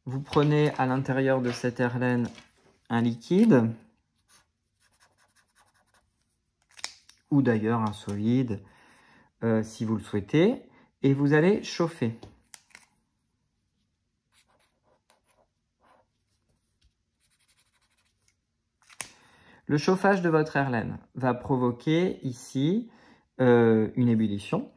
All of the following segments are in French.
Vous prenez à l'intérieur de cette Erlen un liquide, ou d'ailleurs un solide, si vous le souhaitez, et vous allez chauffer. Le chauffage de votre Erlen va provoquer ici une ébullition,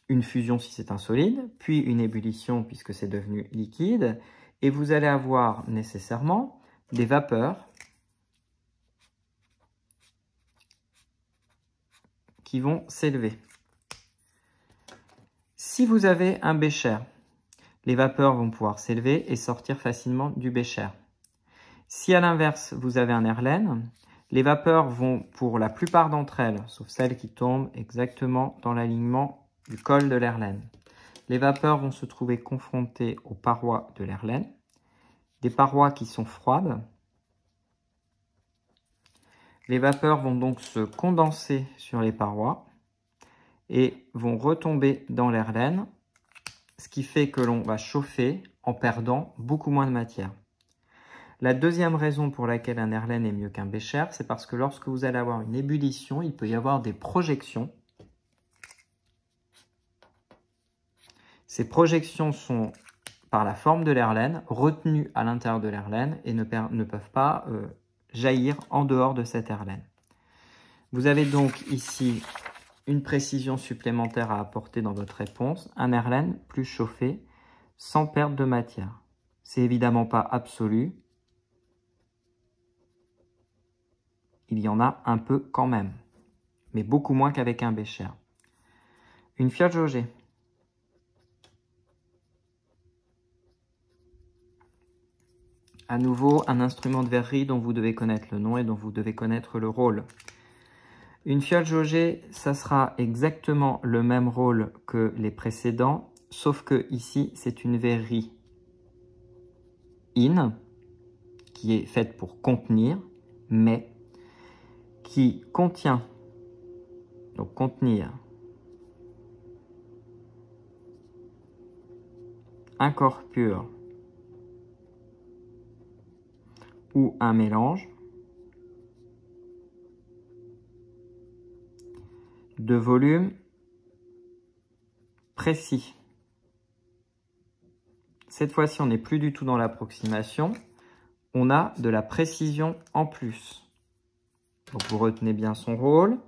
une fusion si c'est un solide, puis une ébullition puisque c'est devenu liquide, et vous allez avoir nécessairement des vapeurs qui vont s'élever. Si vous avez un bécher, les vapeurs vont pouvoir s'élever et sortir facilement du bécher. Si à l'inverse, vous avez un Erlen, les vapeurs vont, pour la plupart d'entre elles, sauf celles qui tombent exactement dans l'alignement du col de l'Erlen, les vapeurs vont se trouver confrontées aux parois de l'Erlen, des parois qui sont froides. Les vapeurs vont donc se condenser sur les parois et vont retomber dans l'Erlen, ce qui fait que l'on va chauffer en perdant beaucoup moins de matière. La deuxième raison pour laquelle un Erlen est mieux qu'un bécher, c'est parce que lorsque vous allez avoir une ébullition, il peut y avoir des projections. Ces projections sont, par la forme de l'Erlen, retenues à l'intérieur de l'Erlen et ne peuvent pas jaillir en dehors de cet Erlen. Vous avez donc ici une précision supplémentaire à apporter dans votre réponse, un Erlen plus chauffé sans perte de matière. C'est évidemment pas absolu. Il y en a un peu quand même, mais beaucoup moins qu'avec un bécher. Une fiole jaugée. À nouveau, un instrument de verrerie dont vous devez connaître le nom et dont vous devez connaître le rôle. Une fiole jaugée, ça sera exactement le même rôle que les précédents, sauf que ici, c'est une verrerie in, qui est faite pour contenir, mais qui contient, donc contenir, un corps pur ou un mélange de volume précis. Cette fois-ci, on n'est plus du tout dans l'approximation, on a de la précision en plus. Donc vous retenez bien son rôle.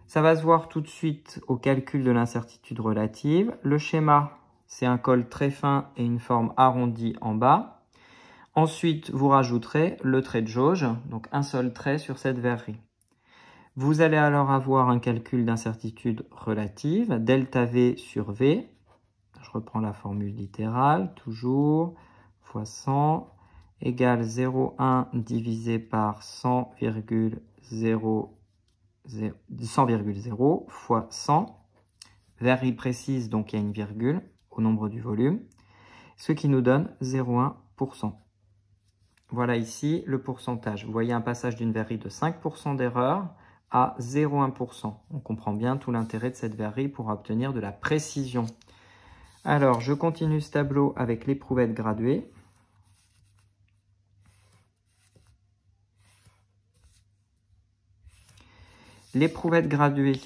Ça va se voir tout de suite au calcul de l'incertitude relative. Le schéma, c'est un col très fin et une forme arrondie en bas. Ensuite, vous rajouterez le trait de jauge, donc un seul trait sur cette verrerie. Vous allez alors avoir un calcul d'incertitude relative, delta V sur V. Je reprends la formule littérale, toujours, fois 100, égale 0,1 divisé par 100,0 fois 100, verrerie précise, donc il y a une virgule au nombre du volume, ce qui nous donne 0,1%. Voilà ici le pourcentage. Vous voyez un passage d'une verrerie de 5% d'erreur à 0,1%. On comprend bien tout l'intérêt de cette verrerie pour obtenir de la précision. Alors, je continue ce tableau avec l'éprouvette graduée. L'éprouvette graduée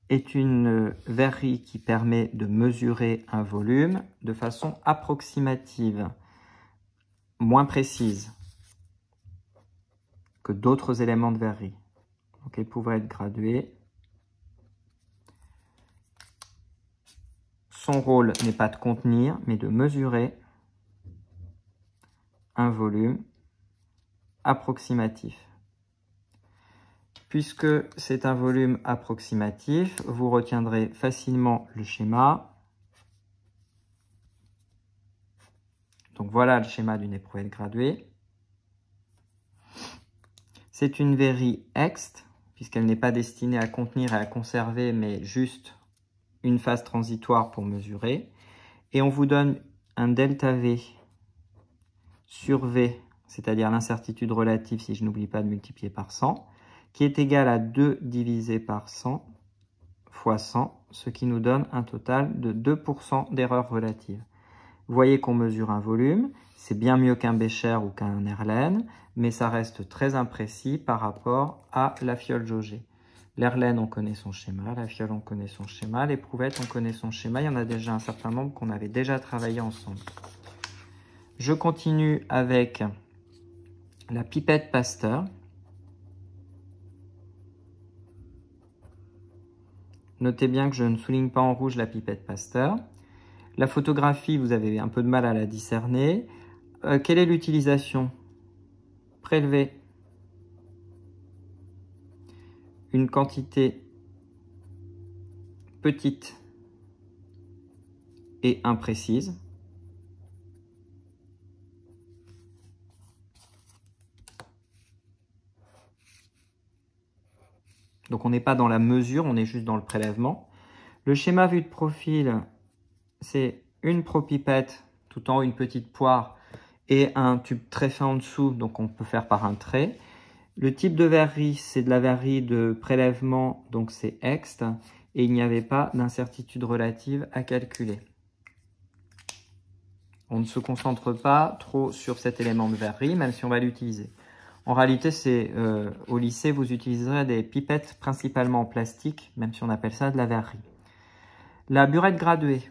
est une verrerie qui permet de mesurer un volume de façon approximative, moins précise que d'autres éléments de verrerie. Donc, l'éprouvette graduée. Son rôle n'est pas de contenir, mais de mesurer un volume approximatif. Puisque c'est un volume approximatif, vous retiendrez facilement le schéma. Donc voilà le schéma d'une éprouvette graduée. C'est une verrerie exte, puisqu'elle n'est pas destinée à contenir et à conserver, mais juste une phase transitoire pour mesurer. Et on vous donne un delta V sur V, c'est-à-dire l'incertitude relative si je n'oublie pas de multiplier par 100, qui est égal à 2 divisé par 100 fois 100, ce qui nous donne un total de 2% d'erreur relative. Vous voyez qu'on mesure un volume. C'est bien mieux qu'un Becher ou qu'un Erlen, mais ça reste très imprécis par rapport à la fiole jaugée. L'Erlen, on connaît son schéma. La fiole, on connaît son schéma. L'éprouvette, on connaît son schéma. Il y en a déjà un certain nombre qu'on avait déjà travaillé ensemble. Je continue avec la pipette Pasteur. Notez bien que je ne souligne pas en rouge la pipette Pasteur. La photographie, vous avez un peu de mal à la discerner. Quelle est l'utilisation? Prélever une quantité petite et imprécise. Donc on n'est pas dans la mesure, on est juste dans le prélèvement. Le schéma vu de profil, c'est une propipette, tout en haut une petite poire et un tube très fin en dessous, donc on peut faire par un trait. Le type de verrerie, c'est de la verrerie de prélèvement, donc c'est Ext, et il n'y avait pas d'incertitude relative à calculer. On ne se concentre pas trop sur cet élément de verrerie, même si on va l'utiliser. En réalité, au lycée, vous utiliserez des pipettes principalement en plastique, même si on appelle ça de la verrerie. La burette graduée.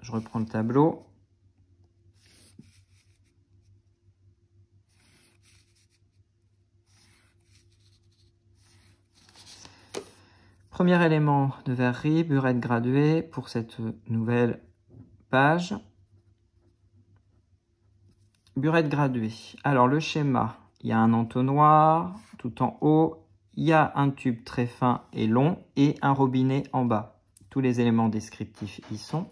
Je reprends le tableau. Premier élément de verrerie, burette graduée pour cette nouvelle page. Burette graduée. Alors le schéma, il y a un entonnoir tout en haut, il y a un tube très fin et long et un robinet en bas. Tous les éléments descriptifs y sont.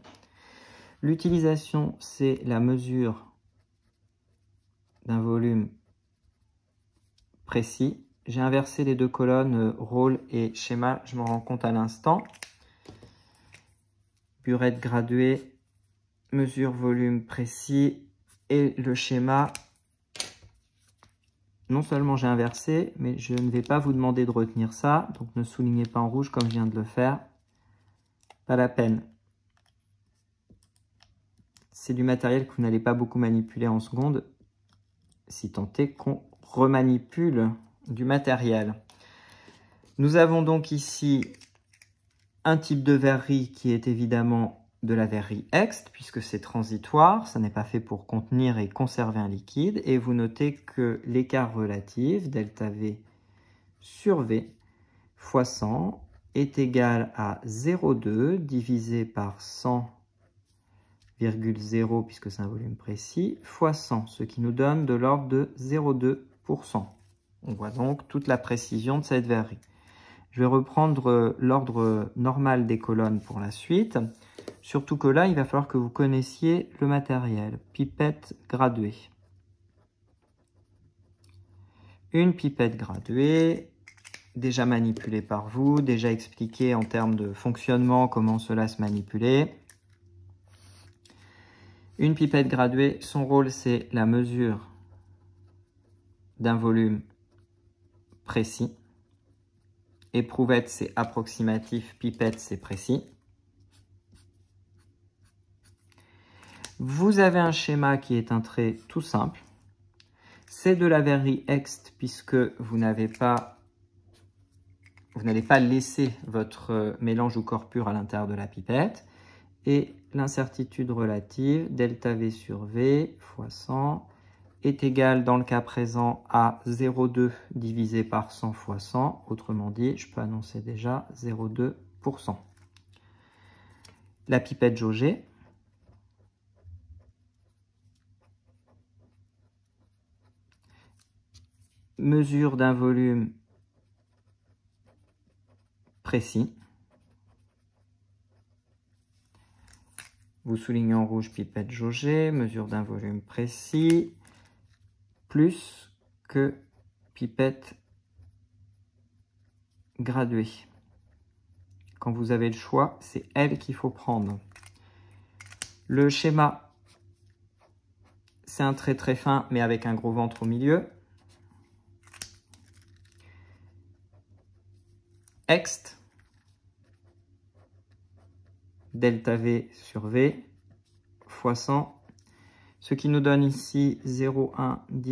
L'utilisation, c'est la mesure d'un volume précis. J'ai inversé les deux colonnes, rôle et schéma, je m'en rends compte à l'instant. Burette graduée, mesure volume précis et le schéma. Non seulement j'ai inversé, mais je ne vais pas vous demander de retenir ça, donc ne soulignez pas en rouge comme je viens de le faire. Pas la peine. C'est du matériel que vous n'allez pas beaucoup manipuler en seconde, si tant est qu'on remanipule du matériel. Nous avons donc ici un type de verrerie qui est évidemment de la verrerie Ext, puisque c'est transitoire, ça n'est pas fait pour contenir et conserver un liquide. Et vous notez que l'écart relatif, delta V sur V, fois 100, est égal à 0,2 divisé par 100,0, puisque c'est un volume précis, fois 100, ce qui nous donne de l'ordre de 0,2%. On voit donc toute la précision de cette verrerie. Je vais reprendre l'ordre normal des colonnes pour la suite. Surtout que là, il va falloir que vous connaissiez le matériel. Pipette graduée. Une pipette graduée, déjà manipulée par vous, déjà expliqué en termes de fonctionnement comment cela se manipulait. Une pipette graduée, son rôle c'est la mesure d'un volume précis. Éprouvette, c'est approximatif, pipette, c'est précis. Vous avez un schéma qui est un trait tout simple. C'est de la verrerie Ext puisque vous n'allez pas laisser votre mélange ou corps pur à l'intérieur de la pipette. Et l'incertitude relative, delta V sur V fois 100, est égale dans le cas présent à 0,2 divisé par 100 fois 100. Autrement dit, je peux annoncer déjà 0,2%. La pipette jaugée. Mesure d'un volume précis. Vous soulignez en rouge pipette jaugée, mesure d'un volume précis, plus que pipette graduée. Quand vous avez le choix, c'est elle qu'il faut prendre. Le schéma, c'est un trait très fin, mais avec un gros ventre au milieu. Ext. delta V sur V fois 100, ce qui nous donne ici 0,1 divisé